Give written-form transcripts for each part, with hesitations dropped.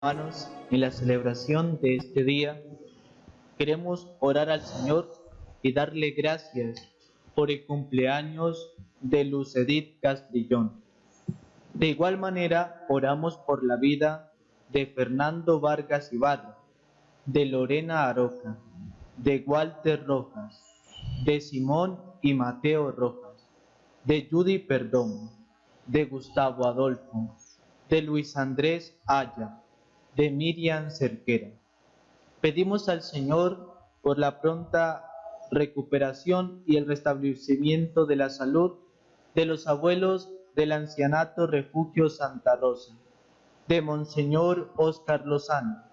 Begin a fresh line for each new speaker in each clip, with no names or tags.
Hermanos, en la celebración de este día queremos orar al Señor y darle gracias por el cumpleaños de Luz Edith Castrillón. De igual manera, oramos por la vida de Fernando Vargas Ibarra, de Lorena Aroca, de Walter Rojas, de Simón y Mateo Rojas, de Judy Perdomo, de Gustavo Adolfo, de Luis Andrés Aya, de Miriam Cerquera. Pedimos al Señor por la pronta recuperación y el restablecimiento de la salud de los abuelos del Ancianato Refugio Santa Rosa, de Monseñor Óscar Lozano,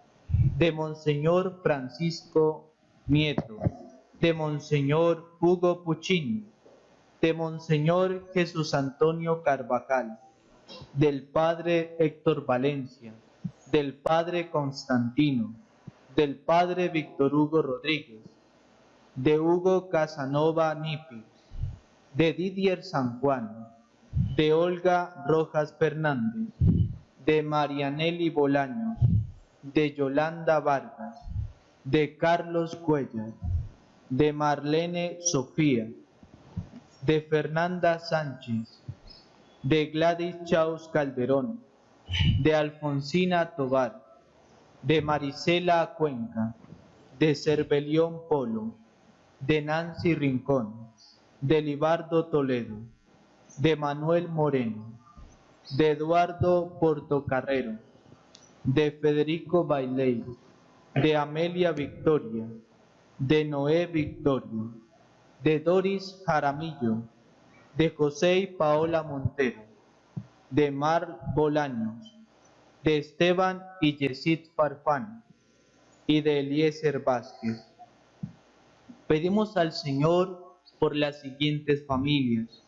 de Monseñor Francisco Nieto, de Monseñor Hugo Puccini, de Monseñor Jesús Antonio Carvajal, del Padre Héctor Valencia, del Padre Constantino, del Padre Víctor Hugo Rodríguez, de Hugo Casanova Nipi, de Didier San Juan, de Olga Rojas Fernández, de Marianelli Bolaños, de Yolanda Vargas, de Carlos Cuellar, de Marlene Sofía, de Fernanda Sánchez, de Gladys Chaus Calderón, de Alfonsina Tobar, de Marisela Cuenca, de Cervelión Polo, de Nancy Rincón, de Libardo Toledo, de Manuel Moreno, de Eduardo Portocarrero, de Federico Bailey, de Amelia Victoria, de Noé Victorio, de Doris Jaramillo, de José y Paola Montero, de Mar Bolaños, de Esteban y Yesid Farfán y de Eliezer Vázquez. Pedimos al Señor por las siguientes familias: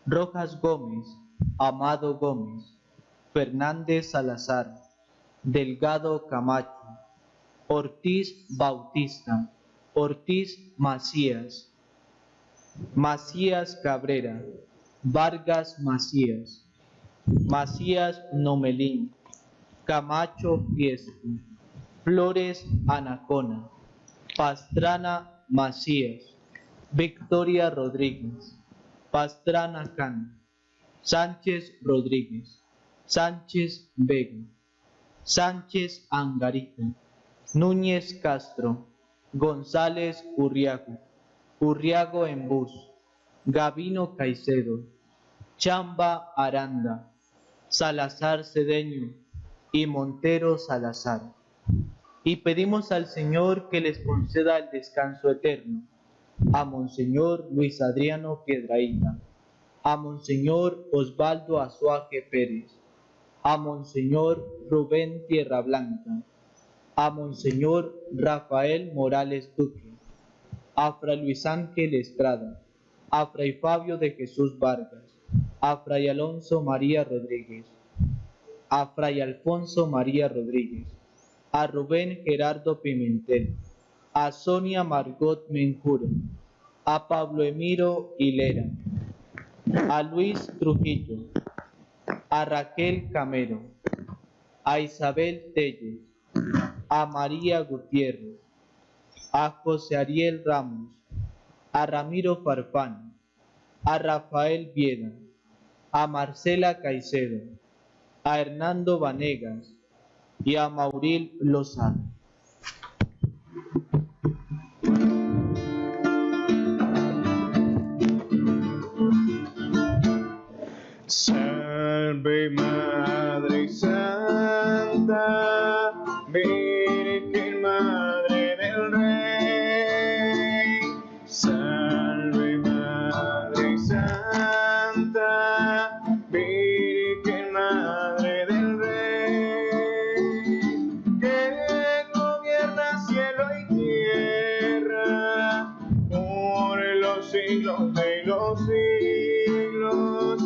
Rojas Gómez, Amado Gómez, Fernández Salazar, Delgado Camacho, Ortiz Bautista, Ortiz Macías, Macías Cabrera, Vargas Macías, Macías Nomelín, Camacho Fiesco, Flores Anacona, Pastrana Macías, Victoria Rodríguez, Pastrana Can, Sánchez Rodríguez, Sánchez Vega, Sánchez Angarita, Núñez Castro, González Urriago, Urriago Embús, Gavino Caicedo, Chamba Aranda, Salazar Cedeño y Montero Salazar. Y pedimos al Señor que les conceda el descanso eterno a Monseñor Luis Adriano Piedrahíta, a Monseñor Osvaldo Azuaje Pérez, a Monseñor Rubén Tierra Blanca, a Monseñor Rafael Morales Duque, a Fray Luis Ángel Estrada, a Fray Fabio de Jesús Vargas, a Fray Alonso María Rodríguez, a Fray Alfonso María Rodríguez, a Rubén Gerardo Pimentel, a Sonia Margot Menjura, a Pablo Emiro Hilera, a Luis Trujillo, a Raquel Camero, a Isabel Telles, a María Gutiérrez, a José Ariel Ramos, a Ramiro Farfán, a Rafael Vieda, a Marcela Caicedo, a Hernando Vanegas y a Mauril Lozano.
Salve Madre Santa, Virgen Madre del Rey. Salve Madre Santa, Virgen Madre del Rey, que gobierna cielo y tierra por los siglos de los siglos.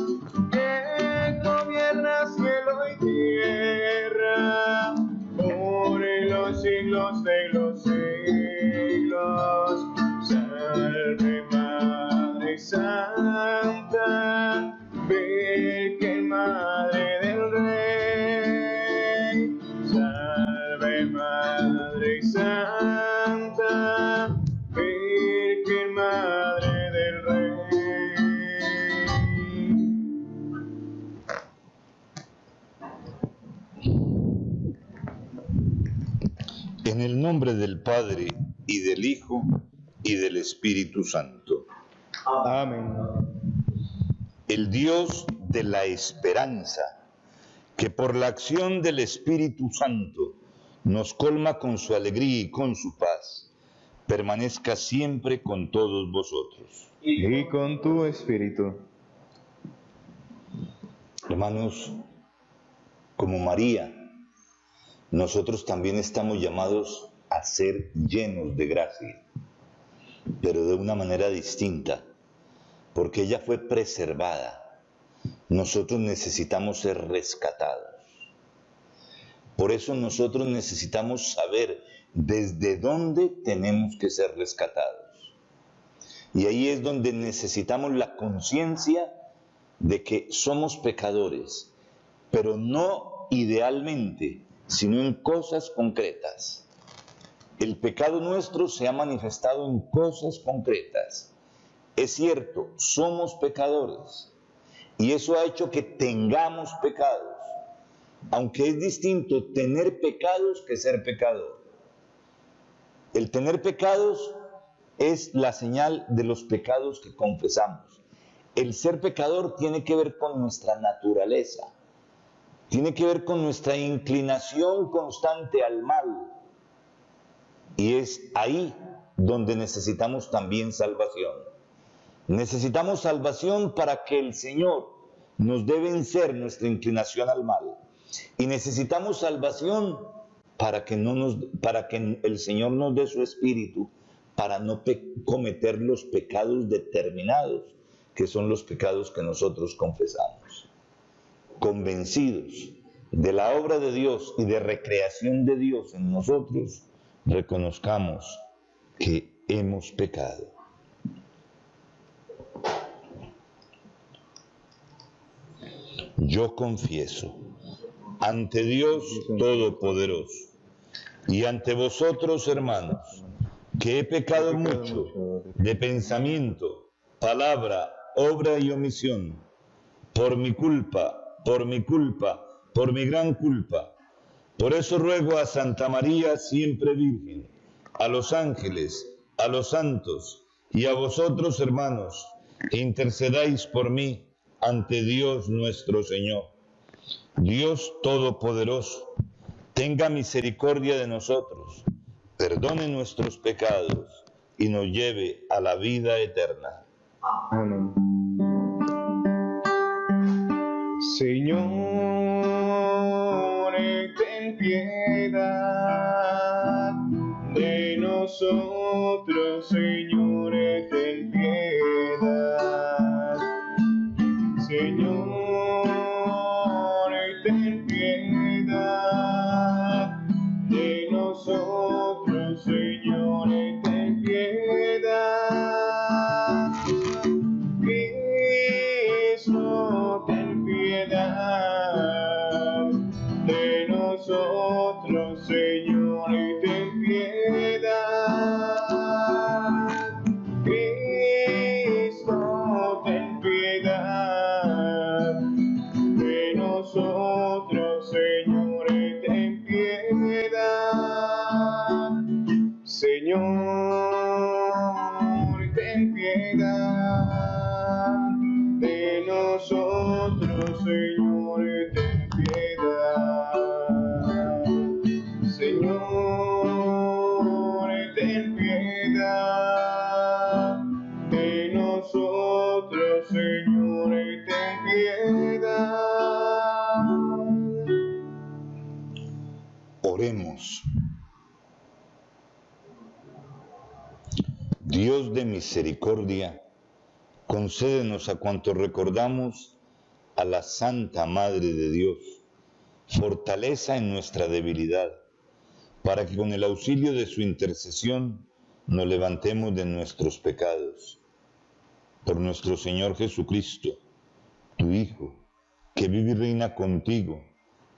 Gobierna cielo y tierra por los siglos de los siglos. Salve Madre Santa, Virgen Madre del Rey. Virgen Madre Santa, Virgen Madre del Rey.
En el nombre del Padre, y del Hijo, y del Espíritu Santo.
Amén.
El Dios de la esperanza, que por la acción del Espíritu Santo nos colma con su alegría y con su paz, permanezca siempre con todos vosotros.
Y con tu espíritu.
Hermanos, como María, nosotros también estamos llamados a ser llenos de gracia, pero de una manera distinta, porque ella fue preservada. Nosotros necesitamos ser rescatados. Por eso nosotros necesitamos saber desde dónde tenemos que ser rescatados. Y ahí es donde necesitamos la conciencia de que somos pecadores, pero no idealmente, sino en cosas concretas. El pecado nuestro se ha manifestado en cosas concretas. Es cierto, somos pecadores, y eso ha hecho que tengamos pecados, aunque es distinto tener pecados que ser pecador. El tener pecados es la señal de los pecados que confesamos. El ser pecador tiene que ver con nuestra naturaleza, tiene que ver con nuestra inclinación constante al mal, y es ahí donde necesitamos también salvación. Necesitamos salvación para que el Señor nos dé vencer nuestra inclinación al mal. Y necesitamos salvación para que el Señor nos dé su espíritu, para no cometer los pecados determinados, que son los pecados que nosotros confesamos. Convencidos de la obra de Dios y de recreación de Dios en nosotros, reconozcamos que hemos pecado. Yo confieso ante Dios Todopoderoso y ante vosotros, hermanos, que he pecado mucho de pensamiento, palabra, obra y omisión, por mi culpa, por mi gran culpa. Por eso ruego a Santa María, siempre Virgen, a los ángeles, a los santos y a vosotros, hermanos, que intercedáis por mí ante Dios nuestro Señor. Dios Todopoderoso, tenga misericordia de nosotros, perdone nuestros pecados y nos lleve a la vida eterna.
Amén. Señor, ten piedad de nosotros, Señor, ten piedad. Señor, ten piedad de nosotros, Señor, ten piedad. Cristo, ten piedad de nosotros, Señor, ten piedad. Cristo, ten piedad de nosotros, Señor, ten piedad. Señor, ten piedad de nosotros, Señor, ten piedad. Señor, ten piedad de nosotros, Señor, ten piedad.
Oremos. Dios de misericordia, concédenos a cuantos recordamos a la Santa Madre de Dios, fortaleza en nuestra debilidad, para que con el auxilio de su intercesión nos levantemos de nuestros pecados. Por nuestro Señor Jesucristo, tu Hijo, que vive y reina contigo,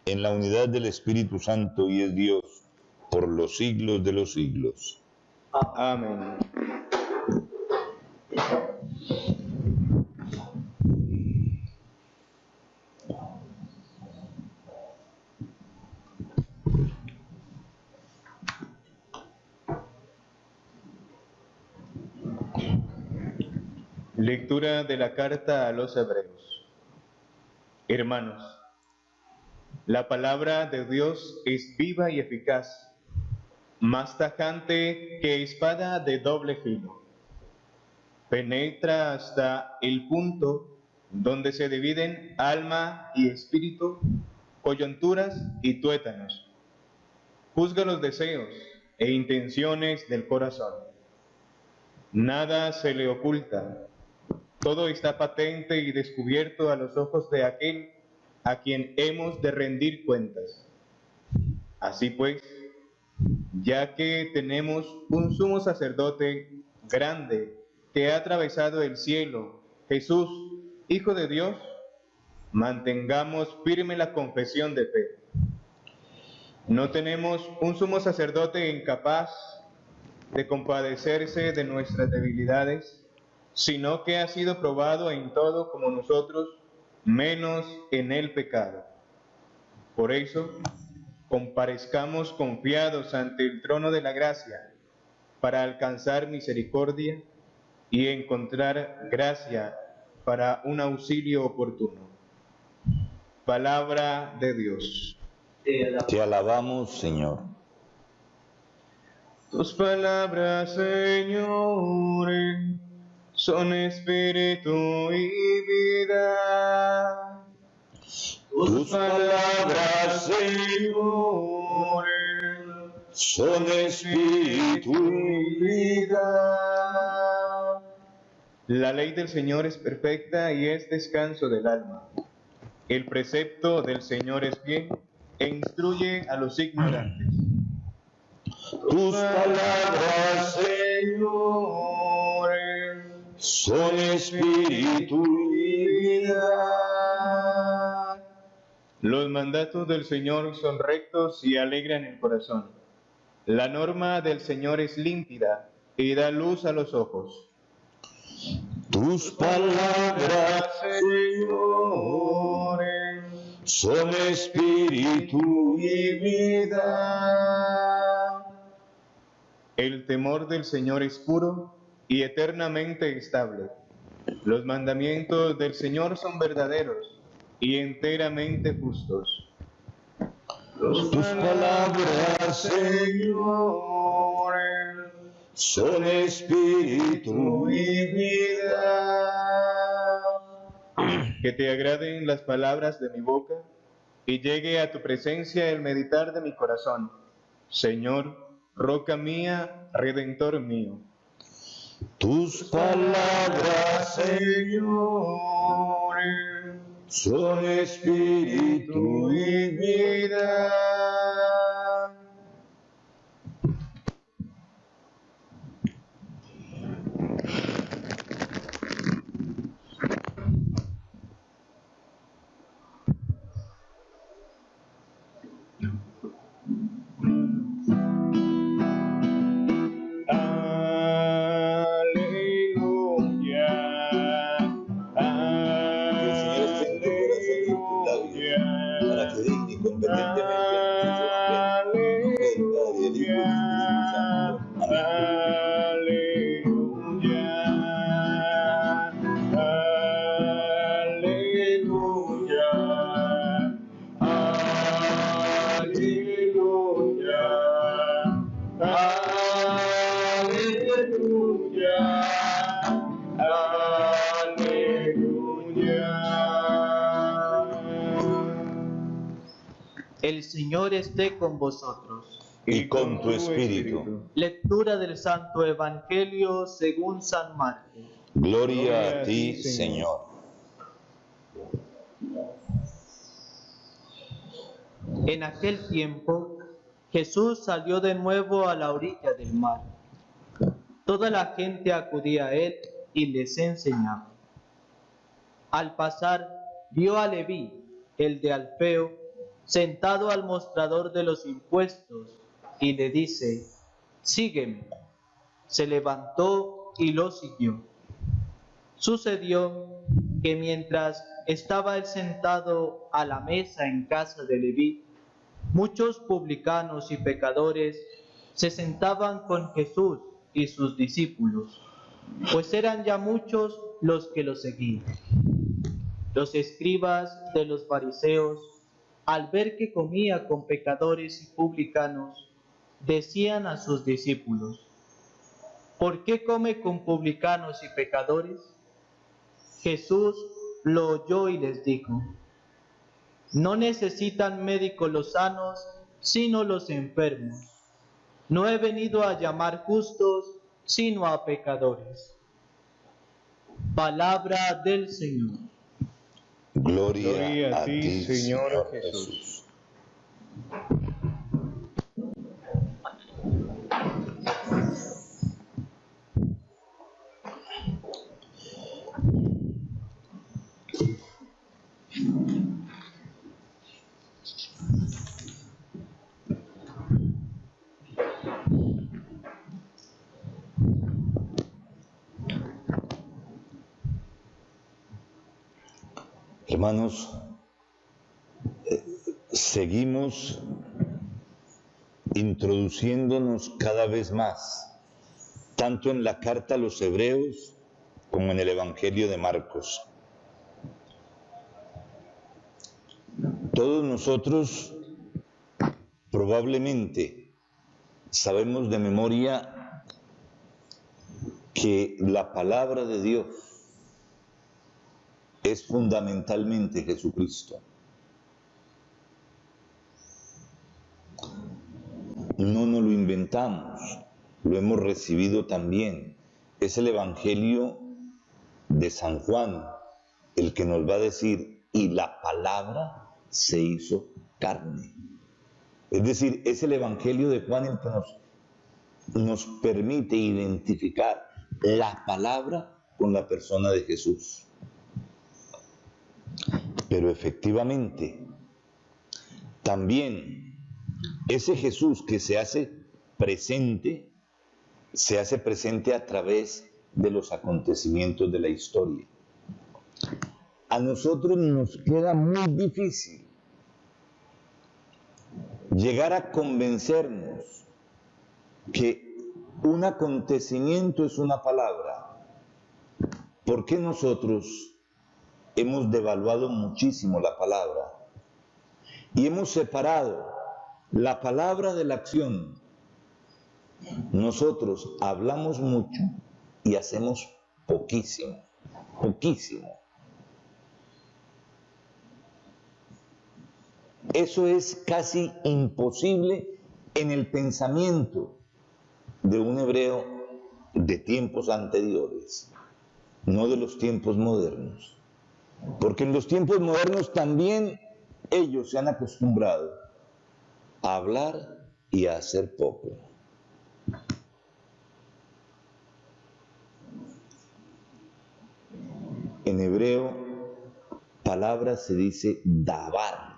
en la unidad del Espíritu Santo y es Dios, por los siglos de los siglos.
Amén. Lectura de la carta a los Hebreos. Hermanos, la palabra de Dios es viva y eficaz, más tajante que espada de doble filo. Penetra hasta el punto donde se dividen alma y espíritu, coyunturas y tuétanos. Juzga los deseos e intenciones del corazón. Nada se le oculta. Todo está patente y descubierto a los ojos de aquel a quien hemos de rendir cuentas. Así pues, ya que tenemos un sumo sacerdote grande que ha atravesado el cielo, Jesús, Hijo de Dios, mantengamos firme la confesión de fe. No tenemos un sumo sacerdote incapaz de compadecerse de nuestras debilidades, sino que ha sido probado en todo como nosotros, menos en el pecado. Por eso, comparezcamos confiados ante el trono de la gracia, para alcanzar misericordia y encontrar gracia para un auxilio oportuno. Palabra de Dios.
Te alabamos, Señor.
Tus palabras, Señor, son espíritu y vida.
Tus palabras,
Señor,
son espíritu y
vida. La ley del Señor es perfecta y es descanso del alma. El precepto del Señor es bien e instruye a los ignorantes.
Tus palabras,
Señor,
son espíritu y
vida. Los mandatos del Señor son rectos y alegran el corazón. La norma del Señor es límpida y da luz a los ojos.
Tus palabras,
Señor,
son espíritu
y vida. El temor del Señor es puro y eternamente estable. Los mandamientos del Señor son verdaderos y enteramente justos.
Tus palabras,
Señor,
son espíritu
y vida. Que te agraden las palabras de mi boca y llegue a tu presencia el meditar de mi corazón. Señor, roca mía, redentor mío.
Tus palabras,
Señor,
son espíritu
y vida.
El Señor esté con vosotros.
y con tu espíritu.
Lectura del Santo Evangelio según San Marcos.
Gloria a ti, Señor.
En aquel tiempo, Jesús salió de nuevo a la orilla del mar. Toda la gente acudía a él y les enseñaba. Al pasar, vio a Leví, el de Alfeo, sentado al mostrador de los impuestos, y le dice: sígueme. Se levantó y lo siguió. Sucedió que mientras estaba él sentado a la mesa en casa de Leví, muchos publicanos y pecadores se sentaban con Jesús y sus discípulos, pues eran ya muchos los que lo seguían. Los escribas de los fariseos, al ver que comía con pecadores y publicanos, decían a sus discípulos: ¿por qué come con publicanos y pecadores? Jesús lo oyó y les dijo: no necesitan médico los sanos, sino los enfermos. No he venido a llamar justos, sino a pecadores. Palabra del Señor.
Gloria a ti, Señor Jesús. Hermanos, seguimos introduciéndonos cada vez más, tanto en la carta a los Hebreos como en el Evangelio de Marcos. Todos nosotros probablemente sabemos de memoria que la palabra de Dios es fundamentalmente Jesucristo. No nos lo inventamos, lo hemos recibido también. Es el Evangelio de San Juan el que nos va a decir: y la palabra se hizo carne. Es decir, es el Evangelio de Juan el que nos permite identificar la palabra con la persona de Jesús. Pero efectivamente, también ese Jesús que se hace presente a través de los acontecimientos de la historia. A nosotros nos queda muy difícil llegar a convencernos que un acontecimiento es una palabra, porque nosotros hemos devaluado muchísimo la palabra y hemos separado la palabra de la acción. Nosotros hablamos mucho y hacemos poquísimo, poquísimo. Eso es casi imposible en el pensamiento de un hebreo de tiempos anteriores, no de los tiempos modernos. Porque en los tiempos modernos también ellos se han acostumbrado a hablar y a hacer poco. En hebreo, palabra se dice davar.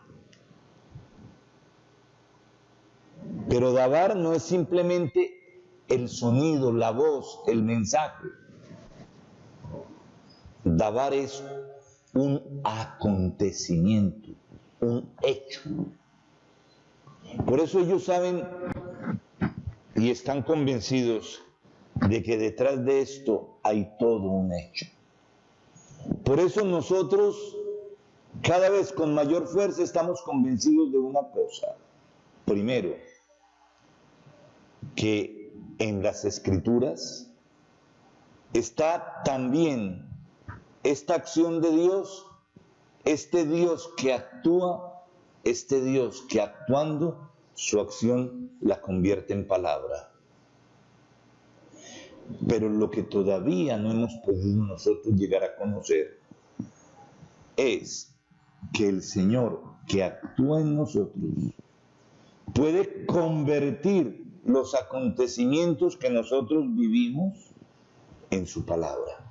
Pero davar no es simplemente el sonido, la voz, el mensaje. Davar es un acontecimiento, un hecho. Por eso ellos saben y están convencidos de que detrás de esto hay todo un hecho. Por eso nosotros cada vez con mayor fuerza estamos convencidos de una cosa. Primero, que en las Escrituras está también esta acción de Dios, este Dios que actúa, este Dios que actuando su acción la convierte en palabra. Pero lo que todavía no hemos podido nosotros llegar a conocer es que el Señor que actúa en nosotros puede convertir los acontecimientos que nosotros vivimos en su palabra.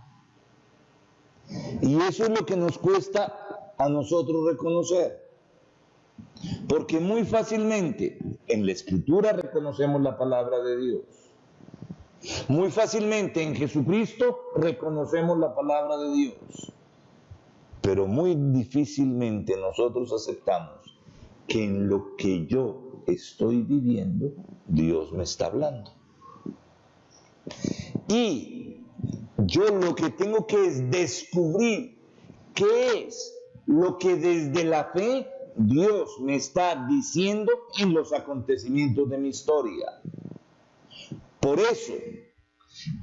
Y eso es lo que nos cuesta a nosotros reconocer. Porque muy fácilmente en la Escritura reconocemos la palabra de Dios. Muy fácilmente en Jesucristo reconocemos la palabra de Dios. Pero muy difícilmente nosotros aceptamos que en lo que yo estoy viviendo, Dios me está hablando. Y yo lo que tengo que es descubrir qué es lo que desde la fe Dios me está diciendo en los acontecimientos de mi historia. Por eso,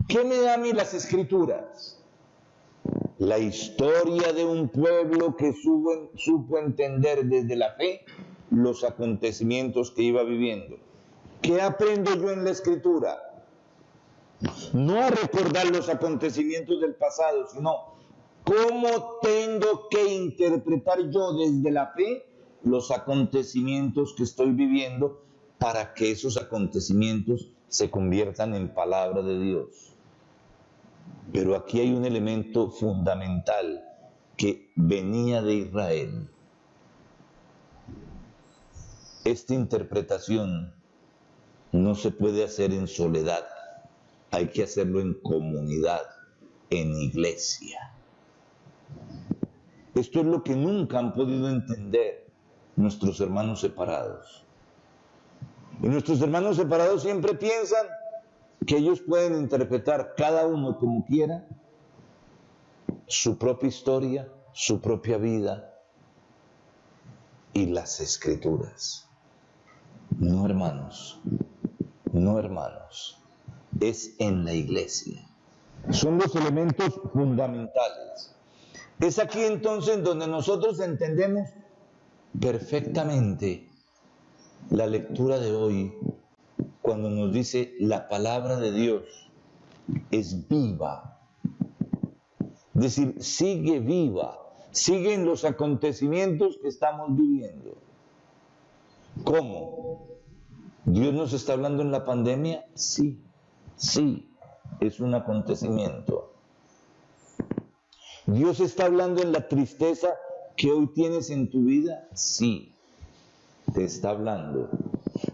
¿qué me da a mí las Escrituras? La historia de un pueblo que supo entender desde la fe los acontecimientos que iba viviendo. ¿Qué aprendo yo en la Escritura? No a recordar los acontecimientos del pasado, sino cómo tengo que interpretar yo desde la fe los acontecimientos que estoy viviendo para que esos acontecimientos se conviertan en palabra de Dios. Pero aquí hay un elemento fundamental que venía de Israel. Esta interpretación no se puede hacer en soledad, hay que hacerlo en comunidad, en iglesia. Esto es lo que nunca han podido entender nuestros hermanos separados. Y nuestros hermanos separados siempre piensan que ellos pueden interpretar cada uno como quiera su propia historia, su propia vida y las Escrituras. No, hermanos, no, hermanos, es en la iglesia. Son los elementos fundamentales. Es aquí entonces donde nosotros entendemos perfectamente la lectura de hoy, cuando nos dice la palabra de Dios es viva. Es decir, sigue viva, sigue en los acontecimientos que estamos viviendo. ¿Cómo? ¿Dios nos está hablando en la pandemia? Sí, sí, es un acontecimiento. ¿Dios está hablando en la tristeza que hoy tienes en tu vida? Sí, te está hablando.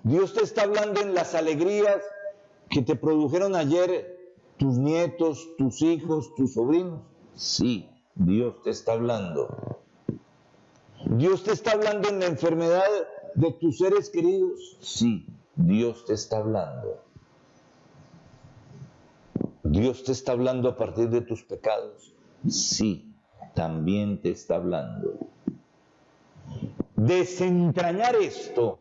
¿Dios te está hablando en las alegrías que te produjeron ayer tus nietos, tus hijos, tus sobrinos? Sí, Dios te está hablando. ¿Dios te está hablando en la enfermedad de tus seres queridos? Sí, Dios te está hablando. ¿Dios te está hablando a partir de tus pecados? Sí, también te está hablando. Desentrañar esto,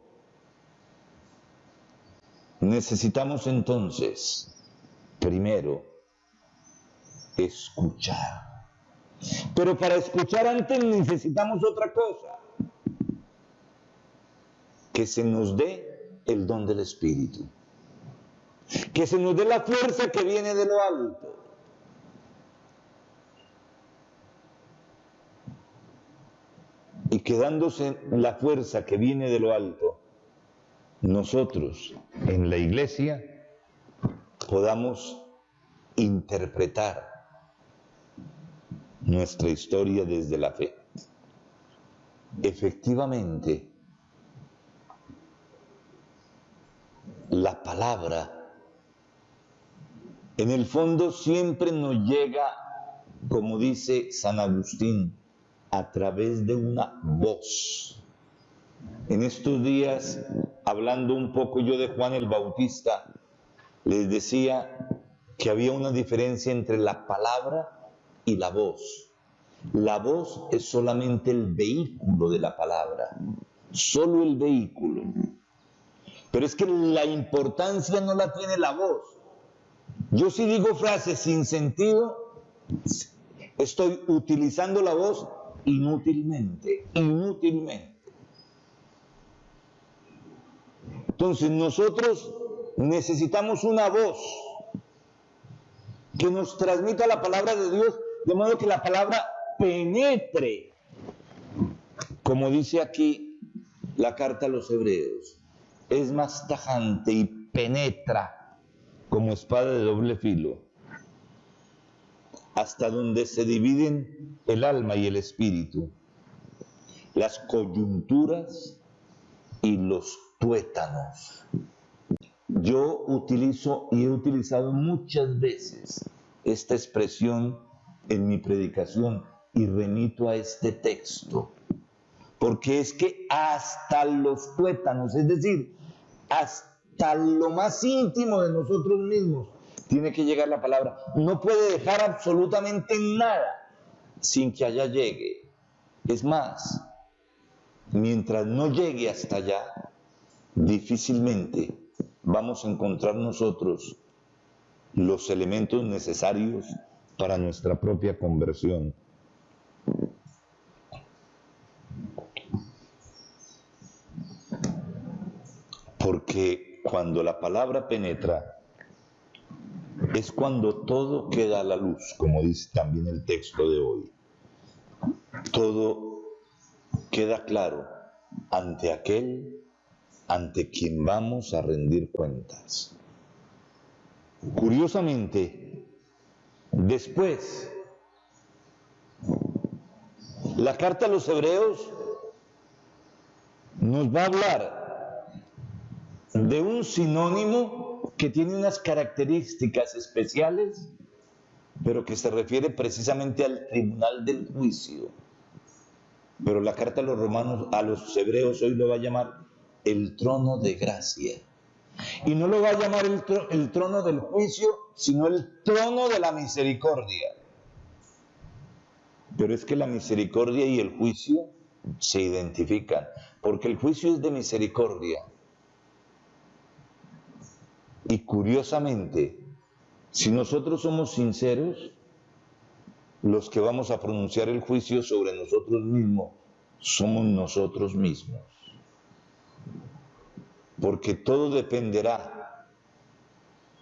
necesitamos entonces, primero, escuchar. Pero para escuchar antes necesitamos otra cosa, que se nos dé el don del Espíritu, que se nos dé la fuerza que viene de lo alto. Y quedándose la fuerza que viene de lo alto, nosotros en la iglesia podamos interpretar nuestra historia desde la fe. Efectivamente, la palabra, en el fondo siempre nos llega, como dice San Agustín, a través de una voz. En estos días, hablando un poco yo de Juan el Bautista, les decía que había una diferencia entre la palabra y la voz. La voz es solamente el vehículo de la palabra, solo el vehículo. Pero es que la importancia no la tiene la voz. Yo si digo frases sin sentido, estoy utilizando la voz inútilmente. Entonces nosotros necesitamos una voz que nos transmita la palabra de Dios, de modo que la palabra penetre, como dice aquí la carta a los Hebreos, es más tajante y penetra como espada de doble filo, hasta donde se dividen el alma y el espíritu, las coyunturas y los tuétanos. Yo utilizo y he utilizado muchas veces esta expresión en mi predicación y remito a este texto, porque es que hasta los tuétanos, es decir, hasta lo más íntimo de nosotros mismos, tiene que llegar la palabra. No puede dejar absolutamente nada sin que allá llegue. Es más, mientras no llegue hasta allá, difícilmente vamos a encontrar nosotros los elementos necesarios para nuestra propia conversión. Porque cuando la palabra penetra, es cuando todo queda a la luz, como dice también el texto de hoy. Todo queda claro ante aquel ante quien vamos a rendir cuentas. Curiosamente, después, la carta a los Hebreos nos va a hablar de un sinónimo que tiene unas características especiales, pero que se refiere precisamente al tribunal del juicio. Pero la carta a los romanos, a los hebreos, hoy lo va a llamar el trono de gracia. Y no lo va a llamar el trono del juicio, sino el trono de la misericordia. Pero es que la misericordia y el juicio se identifican, porque el juicio es de misericordia. Y curiosamente, si nosotros somos sinceros, los que vamos a pronunciar el juicio sobre nosotros mismos somos nosotros mismos. Porque todo dependerá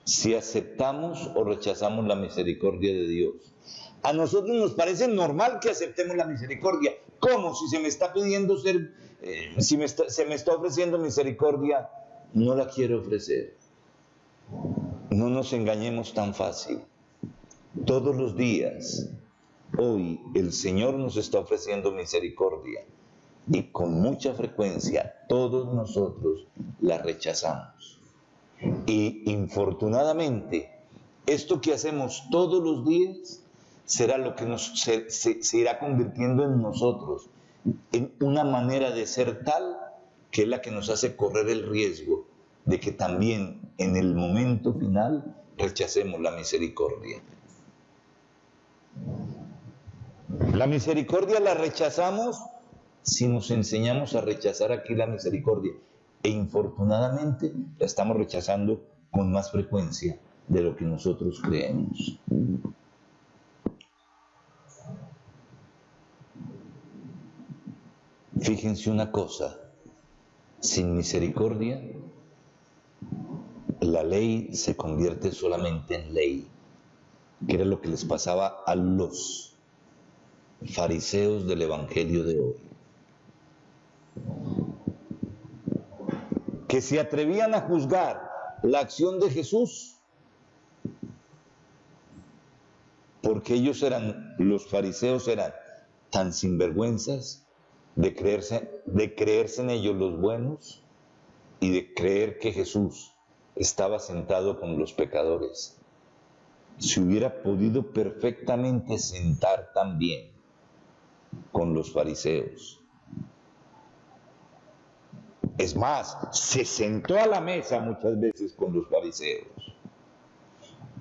si aceptamos o rechazamos la misericordia de Dios. A nosotros nos parece normal que aceptemos la misericordia. ¿Cómo? Si se me está pidiendo se me está ofreciendo misericordia, no la quiero ofrecer. No nos engañemos tan fácil. Todos los días, hoy, el Señor nos está ofreciendo misericordia. Y con mucha frecuencia todos nosotros la rechazamos. Y infortunadamente, esto que hacemos todos los días será lo que se irá convirtiendo en nosotros, en una manera de ser tal que es la que nos hace correr el riesgo de que también en el momento final rechacemos la misericordia. La misericordia la rechazamos si nos enseñamos a rechazar aquí la misericordia, e infortunadamente la estamos rechazando con más frecuencia de lo que nosotros creemos. Fíjense una cosa, sin misericordia, la ley se convierte solamente en ley, que era lo que les pasaba a los fariseos del Evangelio de hoy, que se atrevían a juzgar la acción de Jesús porque los fariseos eran tan sinvergüenzas de creerse en ellos los buenos y de creer que Jesús estaba sentado con los pecadores. Se hubiera podido perfectamente sentar también con los fariseos. Es más, se sentó a la mesa muchas veces con los fariseos.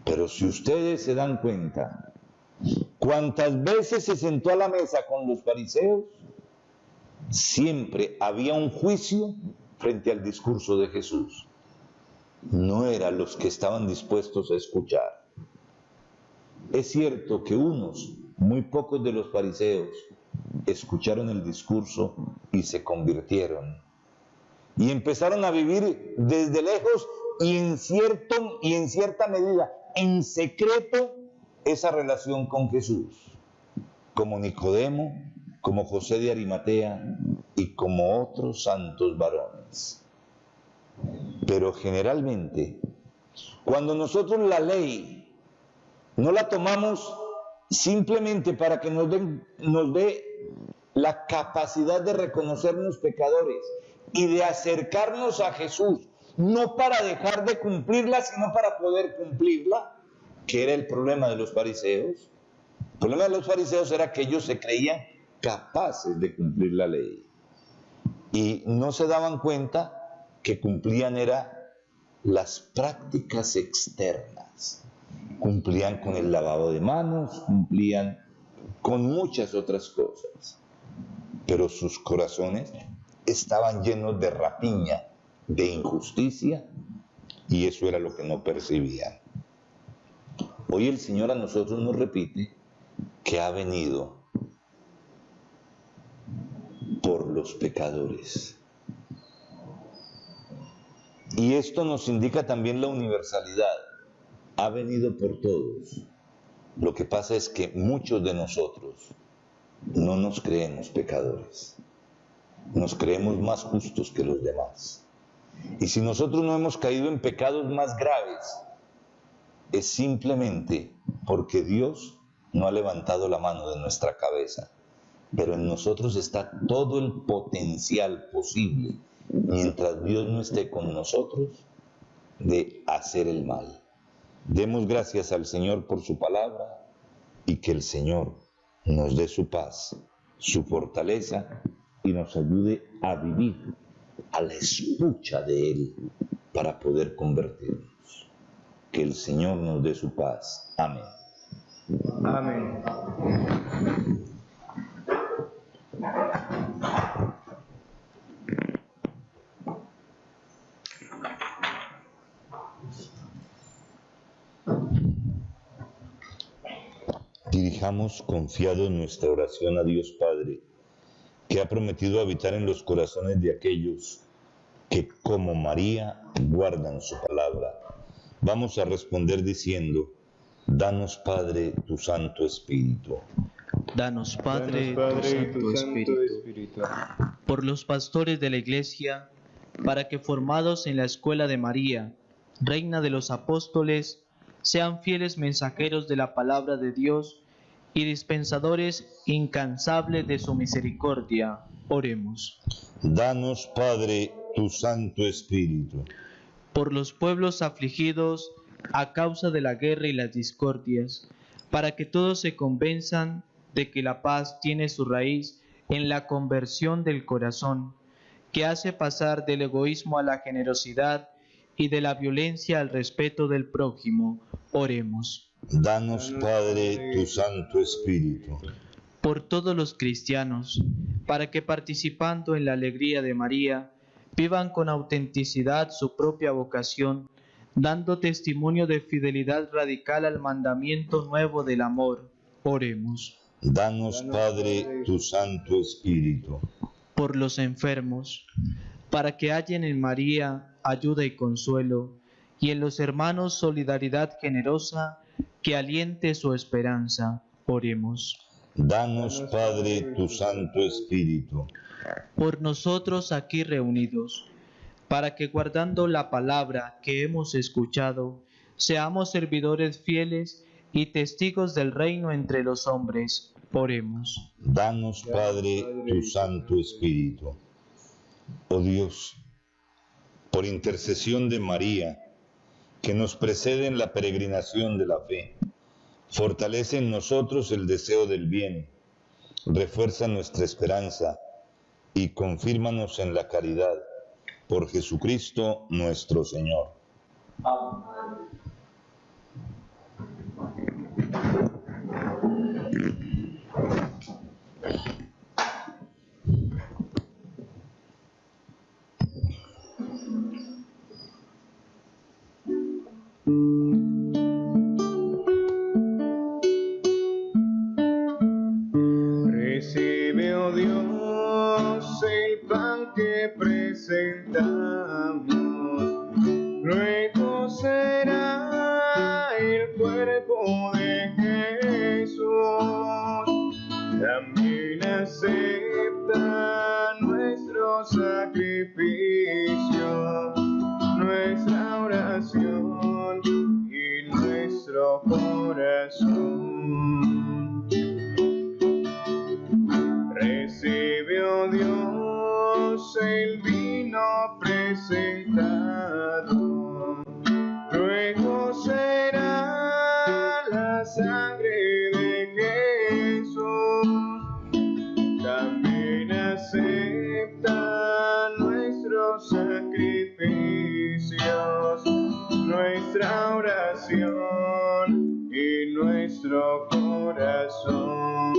Pero si ustedes se dan cuenta, ¿cuántas veces se sentó a la mesa con los fariseos? Siempre había un juicio frente al discurso de Jesús. No eran los que estaban dispuestos a escuchar. Es cierto que muy pocos de los fariseos, escucharon el discurso y se convirtieron. Y empezaron a vivir desde lejos y en cierta medida, en secreto, esa relación con Jesús. Como Nicodemo, como José de Arimatea y como otros santos varones. Pero generalmente, cuando nosotros la ley no la tomamos simplemente para que nos dé la capacidad de reconocernos pecadores y de acercarnos a Jesús, no para dejar de cumplirla, sino para poder cumplirla, que era el problema de los fariseos. El problema de los fariseos era que ellos se creían capaces de cumplir la ley y no se daban cuenta que cumplían era las prácticas externas. Cumplían con el lavado de manos, cumplían con muchas otras cosas, pero sus corazones estaban llenos de rapiña, de injusticia, y eso era lo que no percibían. Hoy el Señor a nosotros nos repite que ha venido por los pecadores. Y esto nos indica también la universalidad. Ha venido por todos. Lo que pasa es que muchos de nosotros no nos creemos pecadores. Nos creemos más justos que los demás. Y si nosotros no hemos caído en pecados más graves, es simplemente porque Dios no ha levantado la mano de nuestra cabeza. Pero en nosotros está todo el potencial posible, mientras Dios no esté con nosotros, de hacer el mal. Demos gracias al Señor por su palabra y que el Señor nos dé su paz, su fortaleza y nos ayude a vivir a la escucha de Él para poder convertirnos. Que el Señor nos dé su paz. Amén.
Amén.
Dirijamos confiados nuestra oración a Dios Padre, que ha prometido habitar en los corazones de aquellos que, como María, guardan su palabra. Vamos a responder diciendo: danos, Padre, tu Santo Espíritu.
Danos, Padre, tu Santo Espíritu. Por los pastores de la Iglesia, para que formados en la escuela de María, Reina de los Apóstoles, sean fieles mensajeros de la palabra de Dios y dispensadores incansables de su misericordia. Oremos.
Danos, Padre, tu Santo Espíritu.
Por los pueblos afligidos a causa de la guerra y las discordias, para que todos se convenzan de que la paz tiene su raíz en la conversión del corazón, que hace pasar del egoísmo a la generosidad y de la violencia al respeto del prójimo. Oremos.
Danos, Padre, tu Santo Espíritu.
Por todos los cristianos, para que participando en la alegría de María, vivan con autenticidad su propia vocación, dando testimonio de fidelidad radical al mandamiento nuevo del amor. Oremos.
Danos, Padre, tu Santo Espíritu.
Por los enfermos, para que hallen en María ayuda y consuelo, y en los hermanos solidaridad generosa que aliente su esperanza. Oremos.
Danos, Padre, tu Santo Espíritu.
Por nosotros aquí reunidos, para que guardando la palabra que hemos escuchado, seamos servidores fieles y testigos del reino entre los hombres. Oremos.
Danos, Padre, tu Santo Espíritu. Oh Dios, por intercesión de María, que nos precede en la peregrinación de la fe, fortalece en nosotros el deseo del bien, refuerza nuestra esperanza y confírmanos en la caridad. Por Jesucristo nuestro Señor. Amén.
Recibe, oh Dios, el pan que presentamos, luego será el cuerpo de Jesús. También acepta nuestro sacrificio, nuestra oración y nuestro corazón. Recibe, oh Dios, el vino presentado. Luego será la sangre de Jesús. También acepta nuestros sacrificios, nuestra oración y nuestro corazón.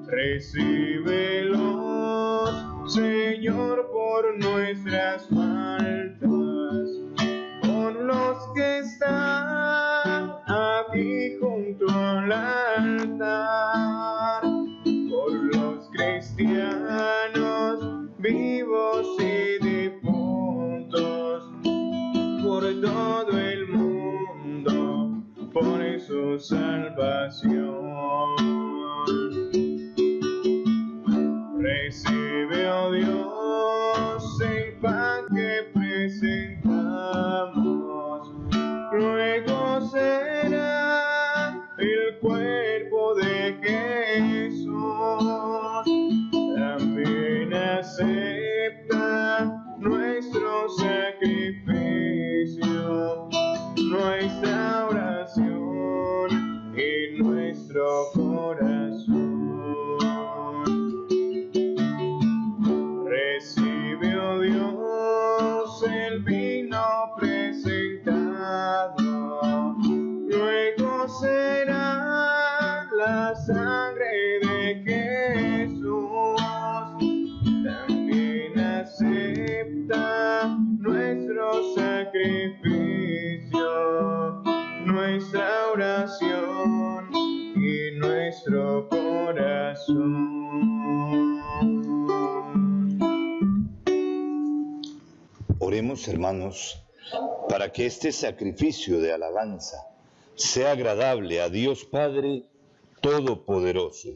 Recíbelos, Señor, por nuestras faltas, por los que están aquí junto al altar, por los cristianos vivos y difuntos, por todo el mundo, por su salvación. Recibe, oh Dios, el pan que presentamos, luego será el cuerpo de Jesús. También acepta nuestro sacrificio, nuestra oración y nuestro corazón. Recibe, oh Dios, el vino presentado, luego será la sangre de Jesús. También acepta nuestro sacrificio, nuestra oración y nuestro corazón.
Oremos, hermanos, para que este sacrificio de alabanza sea agradable a Dios Padre Todopoderoso.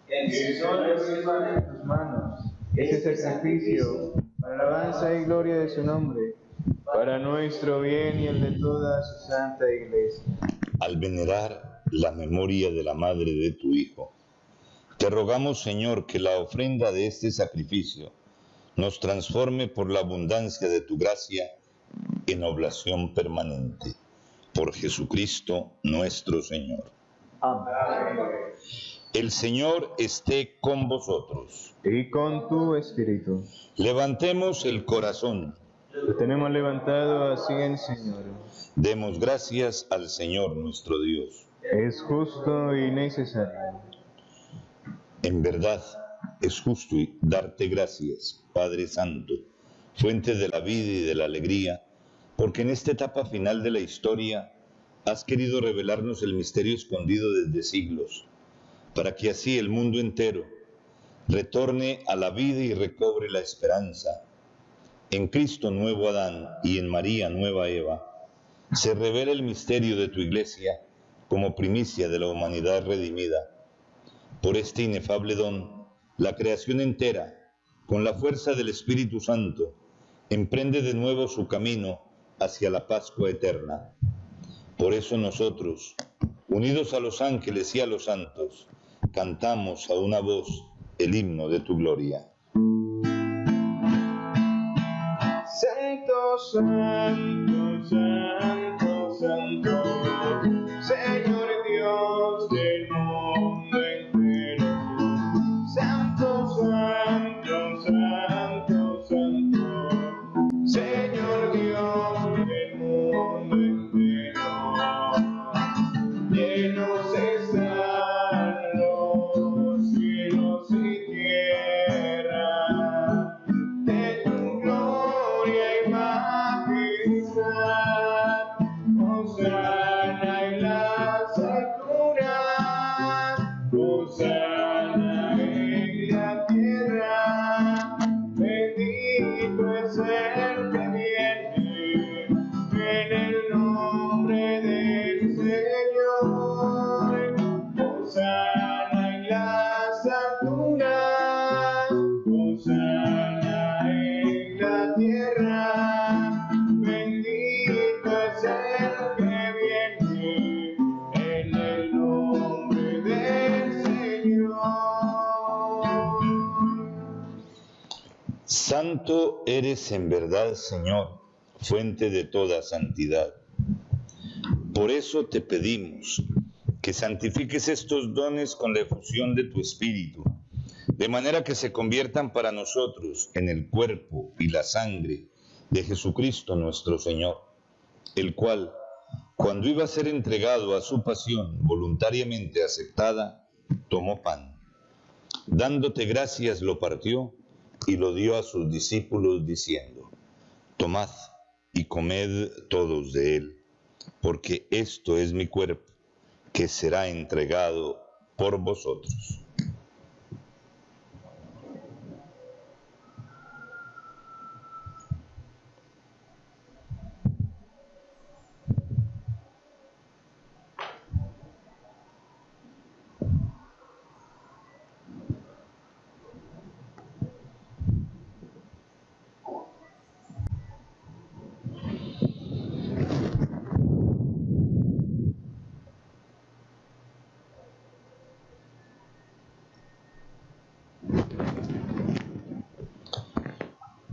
El Señor reciba en tus manos este sacrificio para alabanza y gloria de su nombre, para nuestro bien y el de toda su santa Iglesia.
Al venerar la memoria de la madre de tu Hijo, te rogamos, Señor, que la ofrenda de este sacrificio nos transforme por la abundancia de tu gracia en oblación permanente. Por Jesucristo nuestro Señor.
Amén.
El Señor esté con vosotros.
Y con tu espíritu.
Levantemos el corazón.
Lo tenemos levantado así en Señor.
Demos gracias al Señor nuestro Dios.
Es justo y necesario.
En verdad, es justo darte gracias, Padre Santo, fuente de la vida y de la alegría, porque en esta etapa final de la historia has querido revelarnos el misterio escondido desde siglos, para que así el mundo entero retorne a la vida y recobre la esperanza. En Cristo nuevo Adán y en María nueva Eva, se revela el misterio de tu Iglesia como primicia de la humanidad redimida. Por este inefable don, la creación entera, con la fuerza del Espíritu Santo, emprende de nuevo su camino hacia la Pascua eterna. Por eso nosotros, unidos a los ángeles y a los santos, cantamos a una voz el himno de tu gloria.
Santo, santo, santo, santo, Señor Dios del mundo entero. Santo, santo, santo, santo, Señor Dios del mundo entero. Llenos están los cielos y tierra de tu gloria y majestad. Hosanna.
Santo eres en verdad, Señor, fuente de toda santidad. Por eso te pedimos que santifiques estos dones con la efusión de tu Espíritu, de manera que se conviertan para nosotros en el cuerpo y la sangre de Jesucristo nuestro Señor, el cual, cuando iba a ser entregado a su pasión voluntariamente aceptada, tomó pan. Dándote gracias lo partió y lo dio a sus discípulos diciendo: tomad y comed todos de él, porque esto es mi cuerpo, que será entregado por vosotros.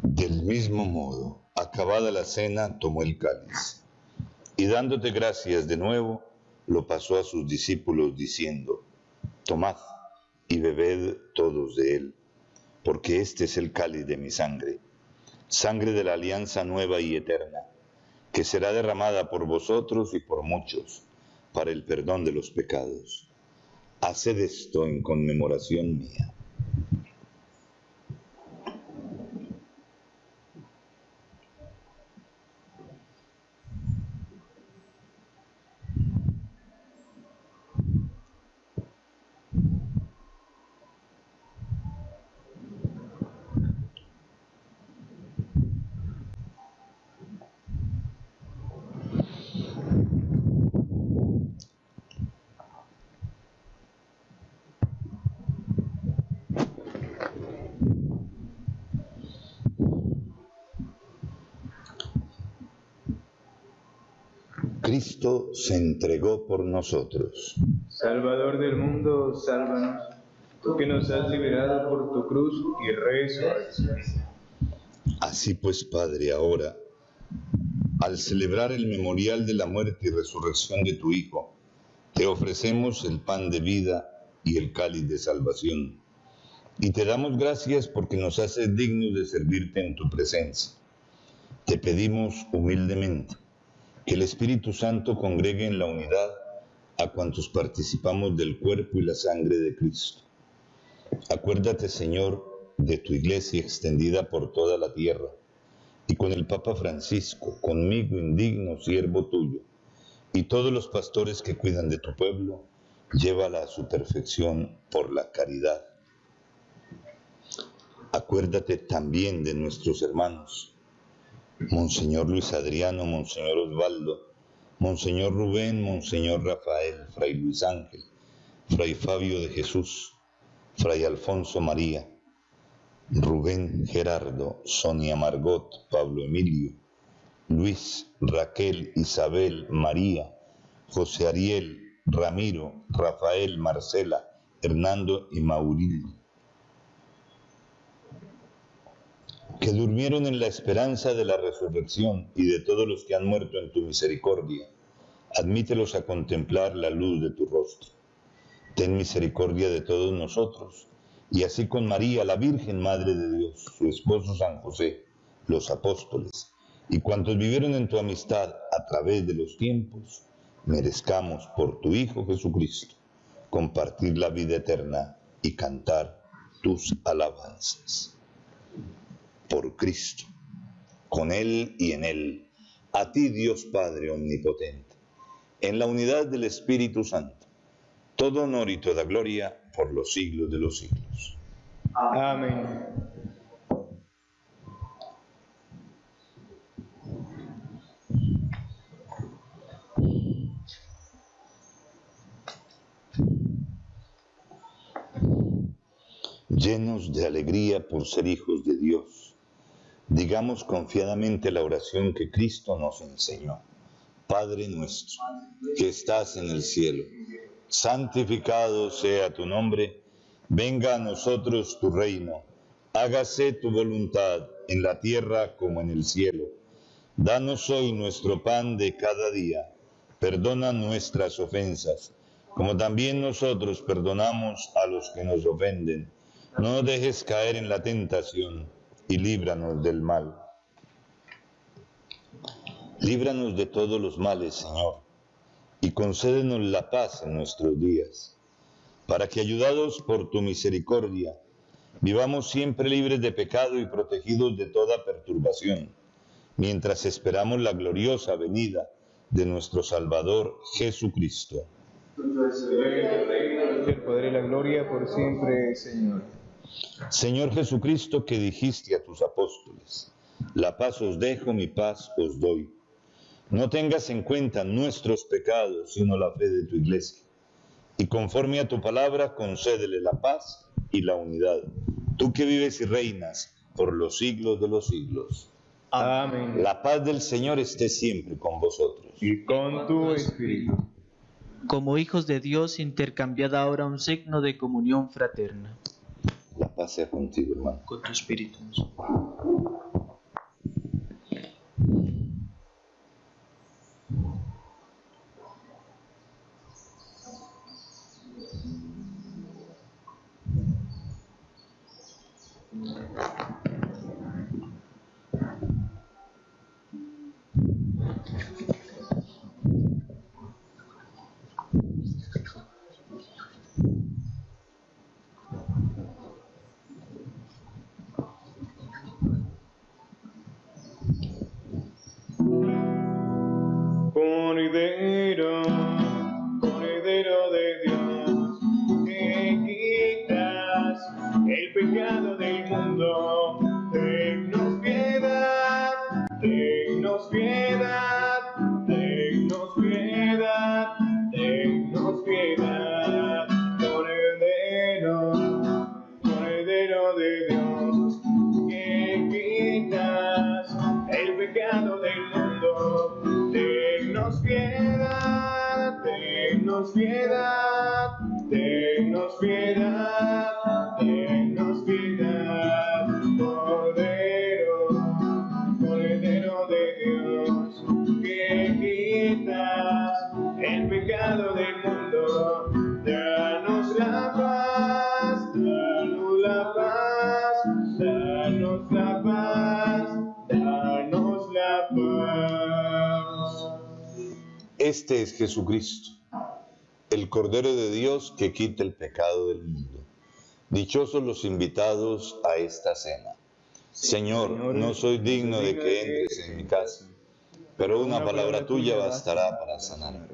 Del mismo modo, acabada la cena, tomó el cáliz, y dándote gracias de nuevo, lo pasó a sus discípulos diciendo: tomad y bebed todos de él, porque este es el cáliz de mi sangre, sangre de la alianza nueva y eterna, que será derramada por vosotros y por muchos, para el perdón de los pecados. Haced esto en conmemoración mía. Cristo se entregó por nosotros.
Salvador del mundo, sálvanos, tú que nos has liberado por tu cruz y resurrección.
Así pues, Padre, ahora, al celebrar el memorial de la muerte y resurrección de tu Hijo, te ofrecemos el pan de vida y el cáliz de salvación. Y te damos gracias porque nos haces dignos de servirte en tu presencia. Te pedimos humildemente que el Espíritu Santo congregue en la unidad a cuantos participamos del cuerpo y la sangre de Cristo. Acuérdate, Señor, de tu iglesia extendida por toda la tierra, y con el Papa Francisco, conmigo indigno siervo tuyo, y todos los pastores que cuidan de tu pueblo, llévala a su perfección por la caridad. Acuérdate también de nuestros hermanos, Monseñor Luis Adriano, Monseñor Osvaldo, Monseñor Rubén, Monseñor Rafael, Fray Luis Ángel, Fray Fabio de Jesús, Fray Alfonso María, Rubén Gerardo, Sonia Margot, Pablo Emilio, Luis, Raquel, Isabel, María, José Ariel, Ramiro, Rafael, Marcela, Hernando y Mauril, que durmieron en la esperanza de la resurrección, y de todos los que han muerto en tu misericordia, admítelos a contemplar la luz de tu rostro. Ten misericordia de todos nosotros, y así con María, la Virgen Madre de Dios, su esposo San José, los apóstoles, y cuantos vivieron en tu amistad a través de los tiempos, merezcamos por tu Hijo Jesucristo compartir la vida eterna y cantar tus alabanzas. Por Cristo, con Él y en Él, a ti Dios Padre Omnipotente, en la unidad del Espíritu Santo, todo honor y toda gloria por los siglos de los siglos.
Amén.
Llenos de alegría por ser hijos de Dios, digamos confiadamente la oración que Cristo nos enseñó. Padre nuestro, que estás en el cielo, santificado sea tu nombre, venga a nosotros tu reino, Hágase tu voluntad en la tierra como en el cielo. Danos hoy nuestro pan de cada día. Perdona nuestras ofensas, como también nosotros perdonamos a los que nos ofenden. No nos dejes caer en la tentación y líbranos del mal. Líbranos de todos los males, Señor, y concédenos la paz en nuestros días, para que, ayudados por tu misericordia, vivamos siempre libres de pecado y protegidos de toda perturbación, mientras esperamos la gloriosa venida de nuestro Salvador Jesucristo.
El poder y la gloria por siempre, Señor.
Señor Jesucristo, que dijiste a tus apóstoles: la paz os dejo, mi paz os doy. No tengas en cuenta nuestros pecados, sino la fe de tu Iglesia. Y conforme a tu palabra, concédele la paz y la unidad. Tú que vives y reinas por los siglos de los siglos.
Amén.
La paz del Señor esté siempre con vosotros.
Y con tu espíritu.
Como hijos de Dios, intercambiad ahora un signo de comunión fraterna.
La paz sea contigo, hermano.
Con tu espíritu.
Cordero de Dios, que quitas el pecado del mundo, tennos piedad, tennos piedad, tennos piedad, tennos piedad, Cordero de Dios, que quitas el pecado del mundo, tennos piedad, tennos piedad, tennos piedad, tennos piedad, Cordero de Dios, que quitas el pecado del mundo, danos la paz, danos la paz, danos la paz, danos la paz.
Este es Jesucristo, el Cordero de Dios que quita el pecado del mundo. Dichosos los invitados a esta cena. Señor, no soy digno de que entres en mi casa, pero una palabra tuya bastará para sanarme.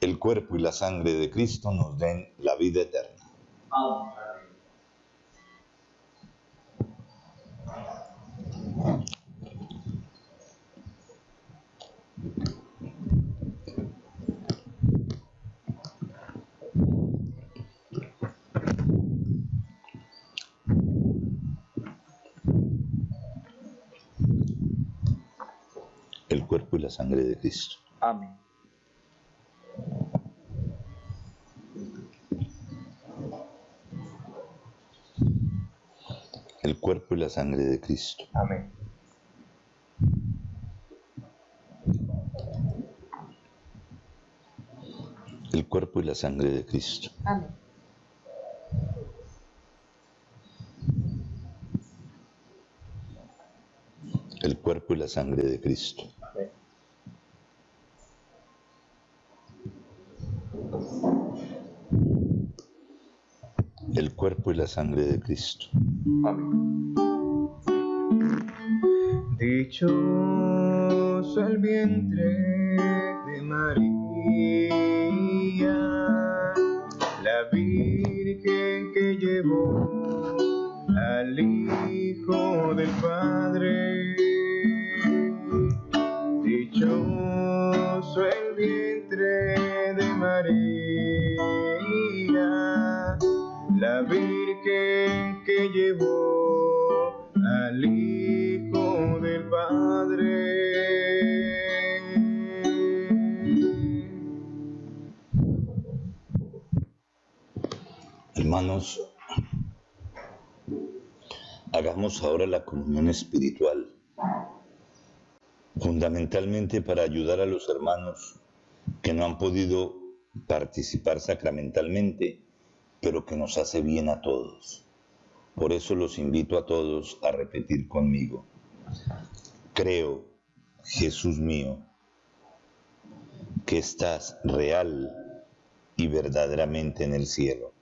El cuerpo y la sangre de Cristo nos den la vida eterna.
Amén.
El cuerpo y la sangre de Cristo.
Amén.
El cuerpo y la sangre de Cristo.
Amén.
El cuerpo y la sangre de Cristo.
Amén.
El cuerpo y la sangre de Cristo.
Amén.
El cuerpo y la sangre de Cristo.
Amén. Dichoso el vientre de María, la Virgen que llevó al Hijo del Padre. Dichoso el vientre de María, la Virgen que llevó al Hijo del Padre.
Hermanos, hagamos celebramos ahora la comunión espiritual, fundamentalmente para ayudar a los hermanos que no han podido participar sacramentalmente, pero que nos hace bien a todos. Por eso los invito a todos a repetir conmigo: creo, Jesús mío, que estás real y verdaderamente en el cielo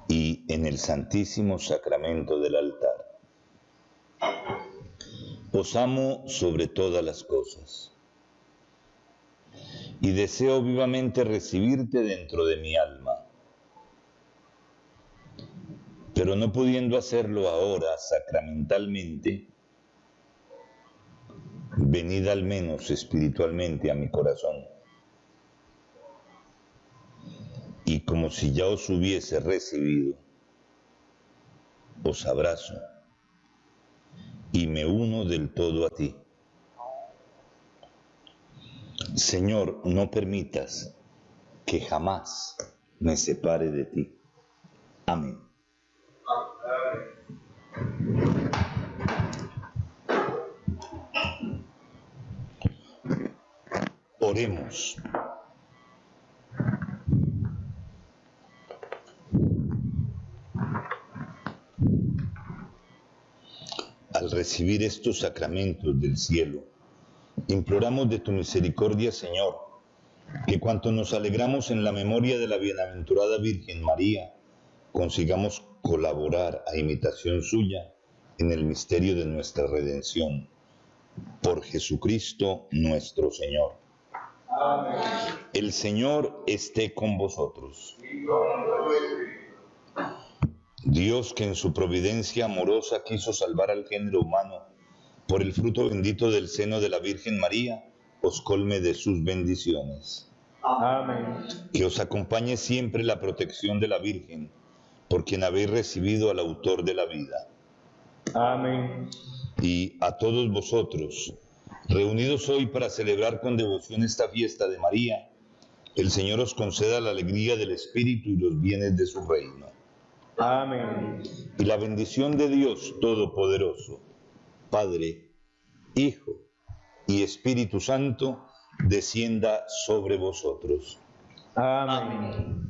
y en el santísimo sacramento del altar. Os amo sobre todas las cosas y deseo vivamente recibirte dentro de mi alma, pero no pudiendo hacerlo ahora sacramentalmente, venid al menos espiritualmente a mi corazón, y como si ya os hubiese recibido, os abrazo y me uno del todo a ti. Señor, no permitas que jamás me separe de ti. Amén. Oremos. Al recibir estos sacramentos del cielo, imploramos de tu misericordia, Señor, que cuanto nos alegramos en la memoria de la bienaventurada Virgen María, consigamos colaborar a imitación suya en el misterio de nuestra redención. Por Jesucristo nuestro Señor. Amén. El Señor esté con vosotros. Dios, que en su providencia amorosa quiso salvar al género humano por el fruto bendito del seno de la Virgen María, os colme de sus bendiciones.
Amén.
Que os acompañe siempre la protección de la Virgen, por quien habéis recibido al autor de la vida.
Amén.
Y a todos vosotros, reunidos hoy para celebrar con devoción esta fiesta de María, el Señor os conceda la alegría del Espíritu y los bienes de su reino.
Amén.
Y la bendición de Dios Todopoderoso, Padre, Hijo y Espíritu Santo, descienda sobre vosotros.
Amén.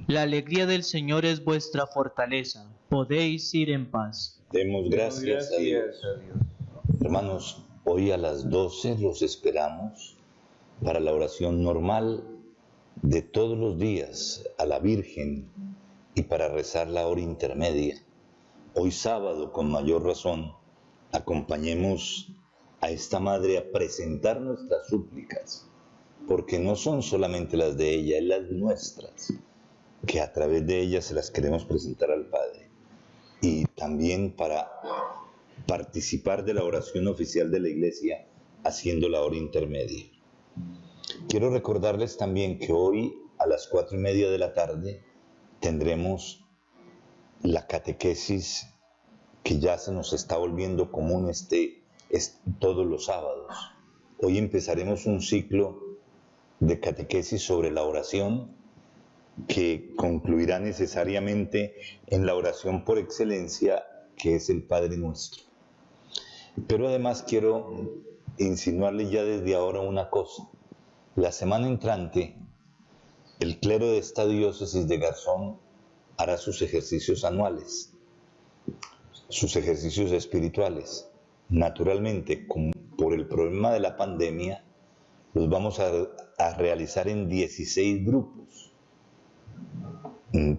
La alegría del Señor es vuestra fortaleza. Podéis ir en paz.
Demos gracias a Dios. Hermanos, hoy a las 12 los esperamos para la oración normal de todos los días a la Virgen y para rezar la hora intermedia. Hoy sábado, con mayor razón, acompañemos a esta Madre a presentar nuestras súplicas, porque no son solamente las de ella, es las nuestras, que a través de ellas se las queremos presentar al Padre. Y también para participar de la oración oficial de la Iglesia, haciendo la hora intermedia. Quiero recordarles también que hoy a las 4:30 de la tarde tendremos la catequesis que ya se nos está volviendo común todos los sábados. Hoy empezaremos un ciclo de catequesis sobre la oración que concluirá necesariamente en la oración por excelencia, que es el Padre Nuestro. Pero además quiero insinuarle ya desde ahora una cosa. La semana entrante, el clero de esta diócesis de Garzón hará sus ejercicios anuales, sus ejercicios espirituales. Naturalmente, por el problema de la pandemia, los vamos a realizar en 16 grupos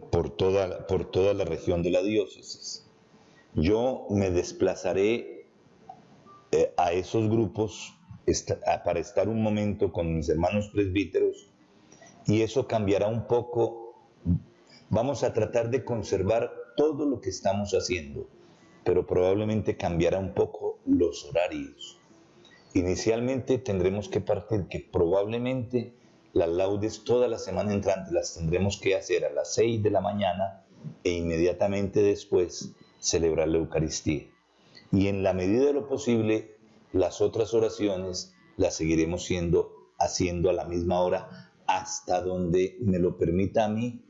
por toda la región de la diócesis. Yo me desplazaré a esos grupos para estar un momento con mis hermanos presbíteros, y eso cambiará un poco. Vamos a tratar de conservar todo lo que estamos haciendo, pero probablemente cambiará un poco los horarios. Inicialmente tendremos que partir que probablemente las laudes toda la semana entrante las tendremos que hacer a las 6 de la mañana e inmediatamente después celebrar la Eucaristía. Y en la medida de lo posible, las otras oraciones las seguiremos haciendo a la misma hora, hasta donde me lo permita a mí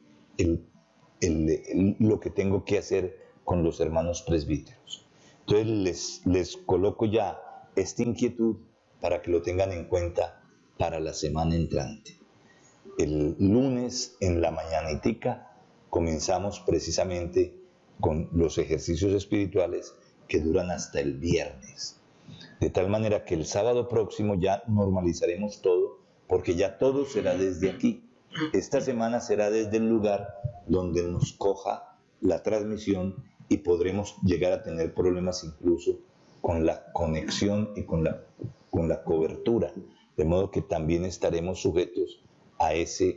lo que tengo que hacer con los hermanos presbíteros. Entonces les coloco ya esta inquietud para que lo tengan en cuenta para la semana entrante. El lunes en la mañanitica comenzamos precisamente con los ejercicios espirituales que duran hasta el viernes. De tal manera que el sábado próximo ya normalizaremos todo, porque ya todo será desde aquí. Esta semana será desde el lugar donde nos coja la transmisión y podremos llegar a tener problemas incluso con la conexión y con la cobertura. De modo que también estaremos sujetos a esa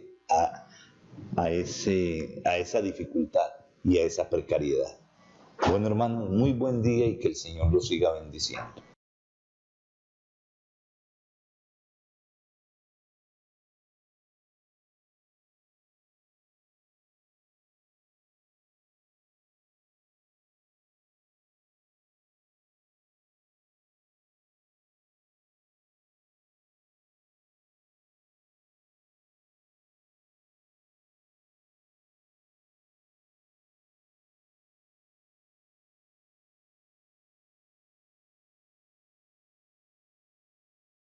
dificultad y a esa precariedad. Bueno, hermanos, muy buen día y que el Señor los siga bendiciendo.